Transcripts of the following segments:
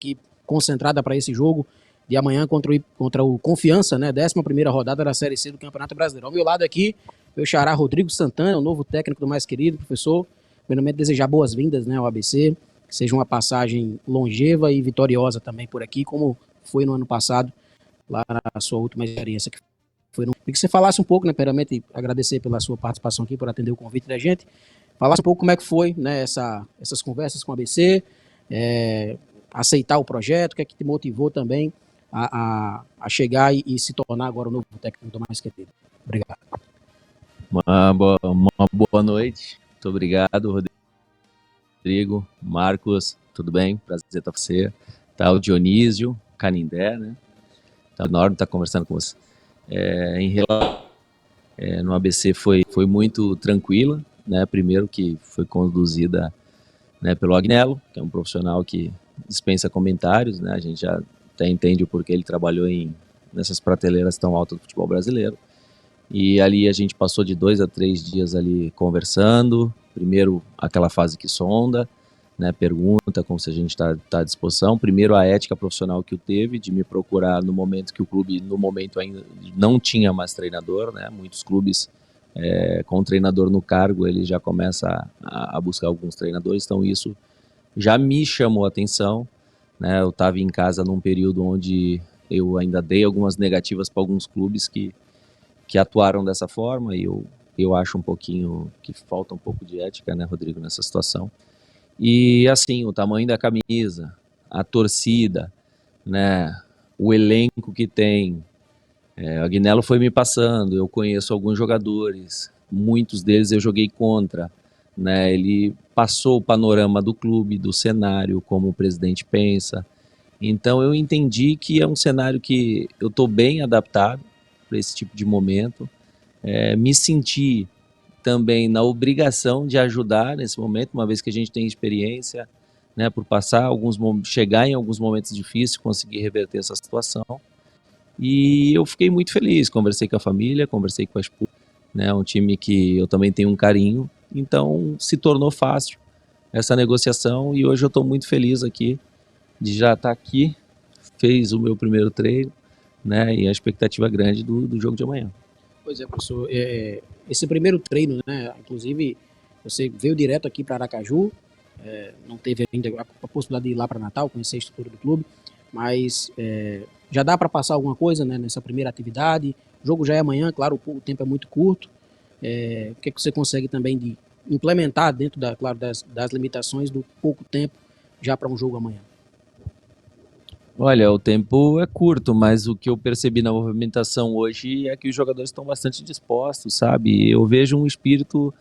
equipe concentrada para esse jogo de amanhã contra o Confiança, né? 11ª rodada da Série C do Campeonato Brasileiro. Ao meu lado aqui, meu xará Rodrigo Santana, o novo técnico do mais querido professor. Primeiramente, desejar boas-vindas, né, ao ABC, que seja uma passagem longeva e vitoriosa também por aqui, como foi no ano passado, lá na sua última experiência. Queria que você falasse um pouco, né, primeiramente, agradecer pela sua participação aqui, por atender o convite da gente. Falasse um pouco como é que foi, né, essas conversas com o ABC, aceitar o projeto, o que é que te motivou também a chegar e se tornar agora o novo técnico do mais querido. Obrigado. Uma boa noite. Muito obrigado, Rodrigo, Marcos, tudo bem? Prazer estar com você. Tá o Dionísio, Canindé, né? Tá enorme estar conversando com você. Em relação no ABC foi muito tranquila, né? Primeiro que foi conduzida, né, pelo Agnello, que é um profissional que dispensa comentários, né? A gente já até entende o porquê ele trabalhou nessas prateleiras tão altas do futebol brasileiro. E ali a gente passou de 2 a 3 dias ali conversando. Primeiro aquela fase que sonda, né, pergunta como se a gente está à disposição. Primeiro a ética profissional que o teve de me procurar no momento que o clube, no momento ainda não tinha mais treinador, né? Muitos clubes com um treinador no cargo, ele já começa a buscar alguns treinadores, então isso já me chamou a atenção, né? Eu estava em casa num período onde eu ainda dei algumas negativas para alguns clubes que atuaram dessa forma, e eu acho um pouquinho que falta um pouco de ética, né, Rodrigo, nessa situação. E assim, o tamanho da camisa, a torcida, né, o elenco que tem, o Agnello foi me passando, eu conheço alguns jogadores, muitos deles eu joguei contra, né, ele passou o panorama do clube, do cenário, como o presidente pensa, então eu entendi que é um cenário que eu estou bem adaptado para esse tipo de momento, me senti também na obrigação de ajudar nesse momento, uma vez que a gente tem experiência, né, por passar chegar em alguns momentos difíceis, conseguir reverter essa situação, e eu fiquei muito feliz, conversei com a família, conversei com a esposa, né, um time que eu também tenho um carinho, então se tornou fácil essa negociação, e hoje eu estou muito feliz aqui, de já estar aqui, fez o meu primeiro treino, né, e a expectativa grande do jogo de amanhã. Pois é, professor, esse primeiro treino, né, inclusive você veio direto aqui para Aracaju, não teve ainda a possibilidade de ir lá para Natal, conhecer a estrutura do clube, mas já dá para passar alguma coisa, né, nessa primeira atividade, o jogo já é amanhã, claro, o tempo é muito curto, o que é que você consegue também de implementar dentro claro, das limitações do pouco tempo já para um jogo amanhã? Olha, o tempo é curto, mas o que eu percebi na movimentação hoje é que os jogadores estão bastante dispostos, sabe? Eu vejo um espírito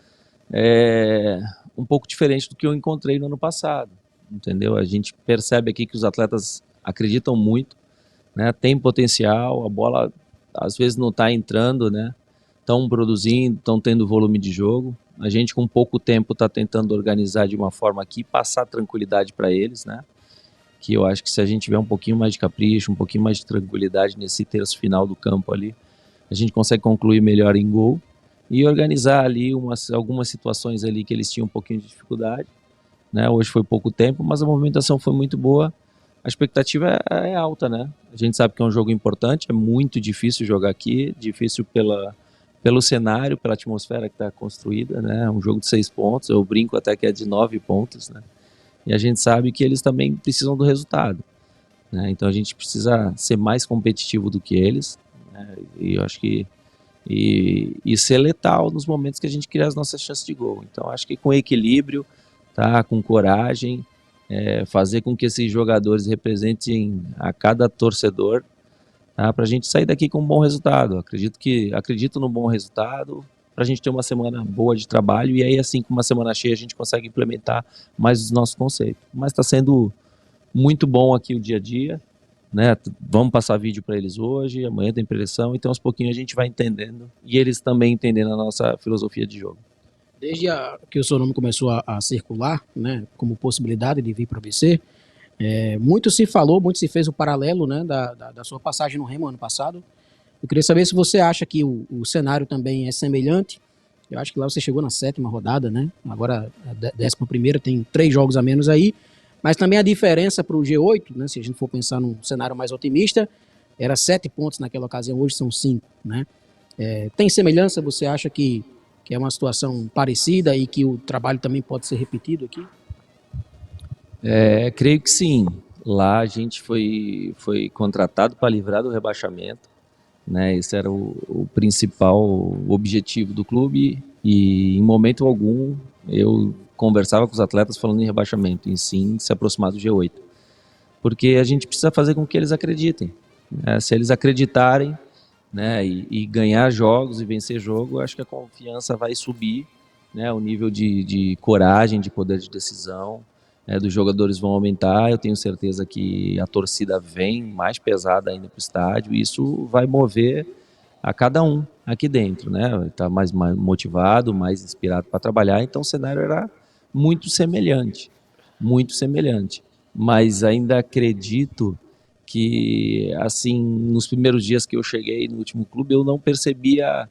um pouco diferente do que eu encontrei no ano passado, entendeu? A gente percebe aqui que os atletas acreditam muito, né? Tem potencial, a bola às vezes não está entrando, né? Estão produzindo, estão tendo volume de jogo. A gente com pouco tempo está tentando organizar de uma forma que passar tranquilidade para eles, né? Que eu acho que se a gente tiver um pouquinho mais de capricho, um pouquinho mais de tranquilidade nesse terço final do campo ali, a gente consegue concluir melhor em gol e organizar ali algumas situações ali que eles tinham um pouquinho de dificuldade, né? Hoje foi pouco tempo, mas a movimentação foi muito boa, a expectativa é alta, né? A gente sabe que é um jogo importante, é muito difícil jogar aqui, difícil pelo cenário, pela atmosfera que está construída, né? Um jogo de 6 pontos, eu brinco até que é de 9 pontos, né? E a gente sabe que eles também precisam do resultado, né? Então a gente precisa ser mais competitivo do que eles, né? E eu acho que e ser letal nos momentos que a gente cria as nossas chances de gol. Então acho que com equilíbrio, tá, com coragem, fazer com que esses jogadores representem a cada torcedor, tá, para a gente sair daqui com um bom resultado. Acredito no bom resultado, para a gente ter uma semana boa de trabalho, e aí assim, com uma semana cheia, a gente consegue implementar mais os nossos conceitos. Mas está sendo muito bom aqui o dia a dia, né? Vamos passar vídeo para eles hoje, amanhã tem preleção, então aos pouquinhos a gente vai entendendo, e eles também entendendo a nossa filosofia de jogo. Desde que o seu nome começou a circular, né, como possibilidade de vir para o ABC, muito se falou, muito se fez o paralelo, né, da sua passagem no Remo ano passado. Eu queria saber se você acha que o cenário também é semelhante. Eu acho que lá você chegou na 7ª rodada, né? Agora a 11ª tem 3 jogos a menos aí. Mas também a diferença para o G8, né, se a gente for pensar num cenário mais otimista, era 7 pontos naquela ocasião, hoje são 5. Né? Tem semelhança? Você acha que é uma situação parecida e que o trabalho também pode ser repetido aqui? Creio que sim. Lá a gente foi contratado para livrar do rebaixamento, né? Esse era o principal objetivo do clube e em momento algum eu conversava com os atletas falando em rebaixamento, em sim se aproximar do G8, porque a gente precisa fazer com que eles acreditem, né? Se eles acreditarem, né, e ganhar jogos e vencer jogo, acho que a confiança vai subir, né, o nível de coragem, de poder de decisão, né, dos jogadores vão aumentar. Eu tenho certeza que a torcida vem mais pesada ainda para o estádio e isso vai mover a cada um aqui dentro, né? Está mais motivado, mais inspirado para trabalhar. Então o cenário era muito semelhante. Mas ainda acredito que, assim, nos primeiros dias que eu cheguei no último clube, eu não percebia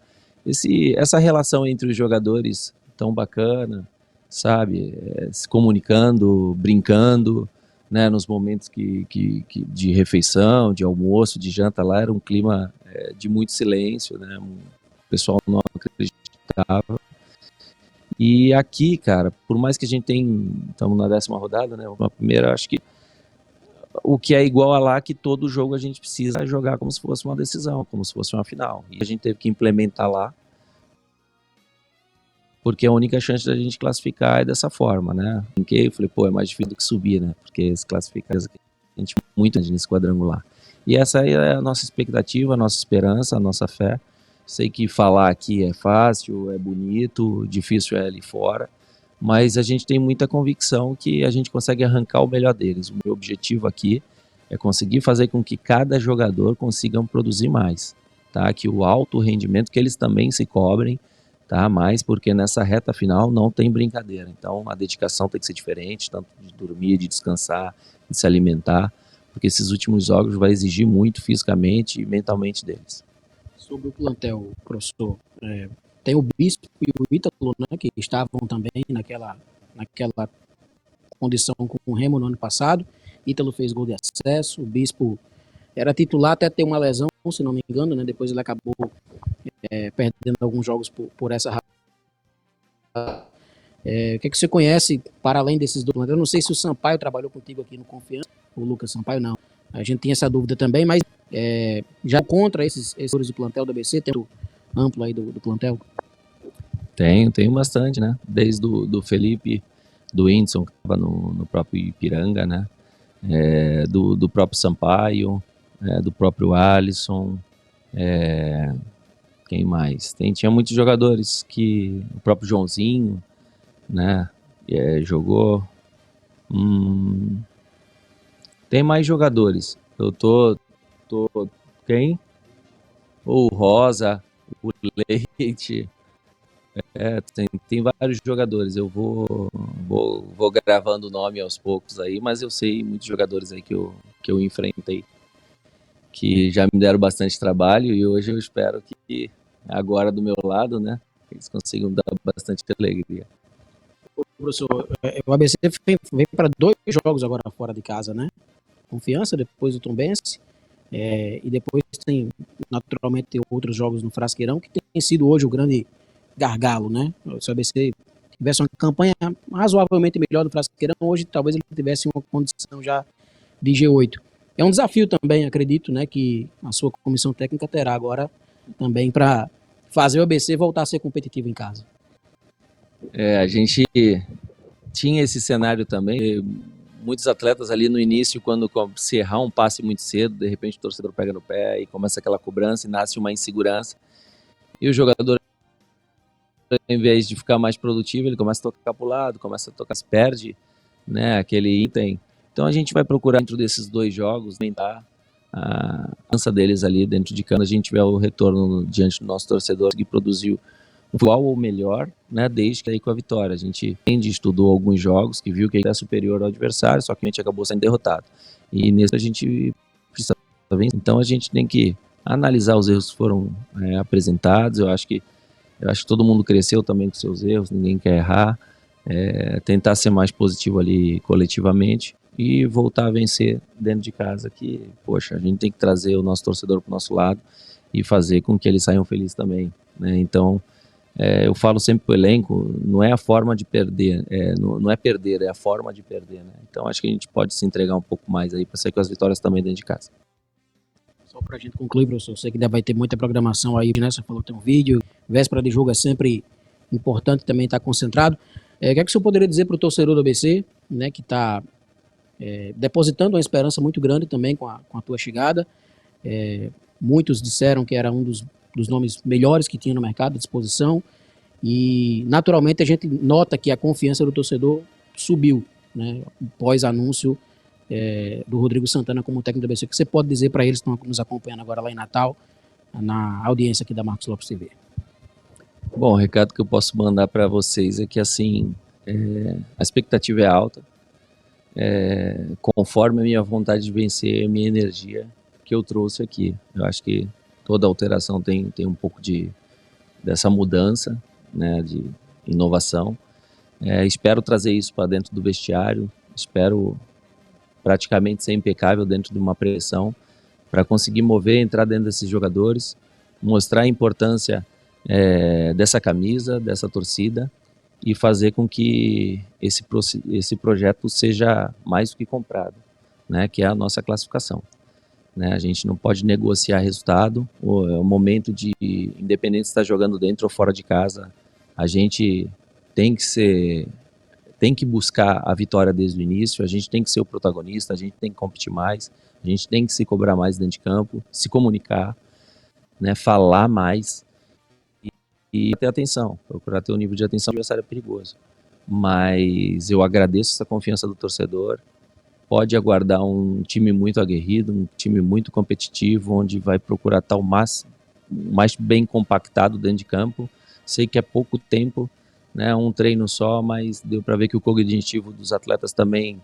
essa relação entre os jogadores tão bacana, sabe? Se comunicando, brincando, né? Nos momentos de refeição, de almoço, de janta lá, era um clima de muito silêncio, né? O pessoal não acreditava. E aqui, cara, por mais que a gente estamos na 10ª rodada, né? Na primeira, acho que o que é igual a lá, que todo jogo a gente precisa jogar como se fosse uma decisão, como se fosse uma final. E a gente teve que implementar lá, porque a única chance da gente classificar é dessa forma, né? Eu falei, pô, é mais difícil do que subir, né? Porque se classificar, a gente muito nesse quadrangular. E essa aí é a nossa expectativa, a nossa esperança, a nossa fé. Sei que falar aqui é fácil, é bonito, difícil é ali fora, mas a gente tem muita convicção que a gente consegue arrancar o melhor deles. O meu objetivo aqui é conseguir fazer com que cada jogador consiga produzir mais, tá? Que o alto rendimento, que eles também se cobrem, tá? Mas porque nessa reta final não tem brincadeira. Então a dedicação tem que ser diferente, tanto de dormir, de descansar, de se alimentar, porque esses últimos jogos vai exigir muito fisicamente e mentalmente deles. Sobre o plantel, professor, tem o Bispo e o Ítalo, né, que estavam também naquela condição com o Remo no ano passado. Ítalo fez gol de acesso, o Bispo era titular até ter uma lesão, se não me engano, né, depois ele acabou perdendo alguns jogos por essa razão. O que você conhece, para além desses dois plantéis? Eu não sei se o Sampaio trabalhou contigo aqui no Confiança, o Lucas Sampaio não. A gente tem essa dúvida também, mas já contra esses do plantel do ABC, tem amplo aí do plantel? Tenho bastante, né? Desde do Felipe, do Whindersson, que estava no próprio Ipiranga, né? Do próprio Sampaio, do próprio Alisson, quem mais? Tinha muitos jogadores, o próprio Joãozinho, né? Jogou. Tem mais jogadores. Eu tô quem? O Rosa, o Leite. Tem vários jogadores. Eu vou gravando o nome aos poucos aí, mas eu sei muitos jogadores aí que eu enfrentei, que já me deram bastante trabalho, e hoje eu espero que agora do meu lado, né, eles consigam dar bastante alegria. Professor, o ABC vem para 2 jogos agora fora de casa, né? Confiança, depois o Tombense, e depois tem naturalmente outros jogos no Frasqueirão, que tem sido hoje o grande gargalo, né? Se o ABC tivesse uma campanha razoavelmente melhor do Frasqueirão, hoje talvez ele tivesse uma condição já de G8. É um desafio também, acredito, né, que a sua comissão técnica terá agora também para fazer o ABC voltar a ser competitivo em casa. A gente tinha esse cenário também. Muitos atletas ali no início, quando se errar um passe muito cedo, de repente o torcedor pega no pé e começa aquela cobrança e nasce uma insegurança. E o jogador, em vez de ficar mais produtivo, ele começa a tocar para o lado, começa a tocar, perde, né, aquele item. Então a gente vai procurar dentro desses 2 jogos aumentar a dança deles ali dentro de campo. A gente tiver o retorno diante do nosso torcedor que produziu igual ou melhor, né, desde que aí com a vitória. A gente estudou alguns jogos, que viu que ele é superior ao adversário, só que a gente acabou sendo derrotado. E nesse a gente precisa vencer. Então a gente tem que analisar os erros que foram apresentados. Eu acho que todo mundo cresceu também com seus erros, ninguém quer errar. tentar ser mais positivo ali coletivamente e voltar a vencer dentro de casa, que, poxa, a gente tem que trazer o nosso torcedor para o nosso lado e fazer com que eles saiam felizes também, né? Então, eu falo sempre pro elenco, não é a forma de perder, não é perder, é a forma de perder, né? Então acho que a gente pode se entregar um pouco mais aí para sair com as vitórias também dentro de casa. Só pra gente concluir, professor, eu sei que vai ter muita programação aí, né? Você falou que tem um vídeo, véspera de jogo é sempre importante também estar concentrado. O que é que o senhor poderia dizer para o torcedor do ABC, né, que está depositando uma esperança muito grande também com a tua chegada? Muitos disseram que era um dos nomes melhores que tinha no mercado à disposição e, naturalmente, a gente nota que a confiança do torcedor subiu, né, pós-anúncio do Rodrigo Santana como técnico do ABC. O que você pode dizer para eles que estão nos acompanhando agora lá em Natal, na audiência aqui da Marcos Lopes TV? Bom, o recado que eu posso mandar para vocês é que, assim, a expectativa é alta, conforme a minha vontade de vencer, a minha energia que eu trouxe aqui. Eu acho que toda alteração tem um pouco dessa mudança, né, de inovação. Espero trazer isso para dentro do vestiário, espero praticamente ser impecável dentro de uma pressão para conseguir mover, entrar dentro desses jogadores, mostrar a importância dessa camisa, dessa torcida e fazer com que esse projeto seja mais do que comprado, né, que é a nossa classificação. Né, a gente não pode negociar resultado, o momento de, independente se está jogando dentro ou fora de casa, a gente tem que buscar a vitória desde o início, a gente tem que ser o protagonista, a gente tem que competir mais, a gente tem que se cobrar mais dentro de campo, se comunicar, né, falar mais e ter atenção, procurar ter um nível de atenção. O adversário é perigoso, mas eu agradeço essa confiança do torcedor. Pode aguardar um time muito aguerrido, um time muito competitivo, onde vai procurar estar o mais bem compactado dentro de campo. Sei que é pouco tempo, né, um treino só, mas deu para ver que o cognitivo dos atletas também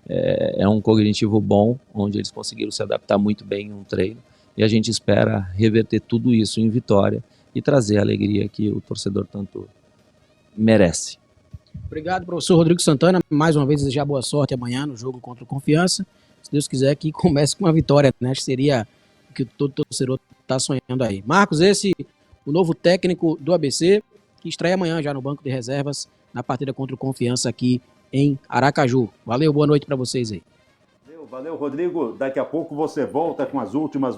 é um cognitivo bom, onde eles conseguiram se adaptar muito bem em um treino. E a gente espera reverter tudo isso em vitória e trazer a alegria que o torcedor tanto merece. Obrigado, professor Rodrigo Santana. Mais uma vez, desejar boa sorte amanhã no jogo contra o Confiança. Se Deus quiser, que comece com uma vitória, né? Acho que seria o que todo torcedor está sonhando aí. Marcos, o novo técnico do ABC, que estreia amanhã já no banco de reservas, na partida contra o Confiança aqui em Aracaju. Valeu, boa noite para vocês aí. Valeu, Rodrigo. Daqui a pouco você volta com as últimas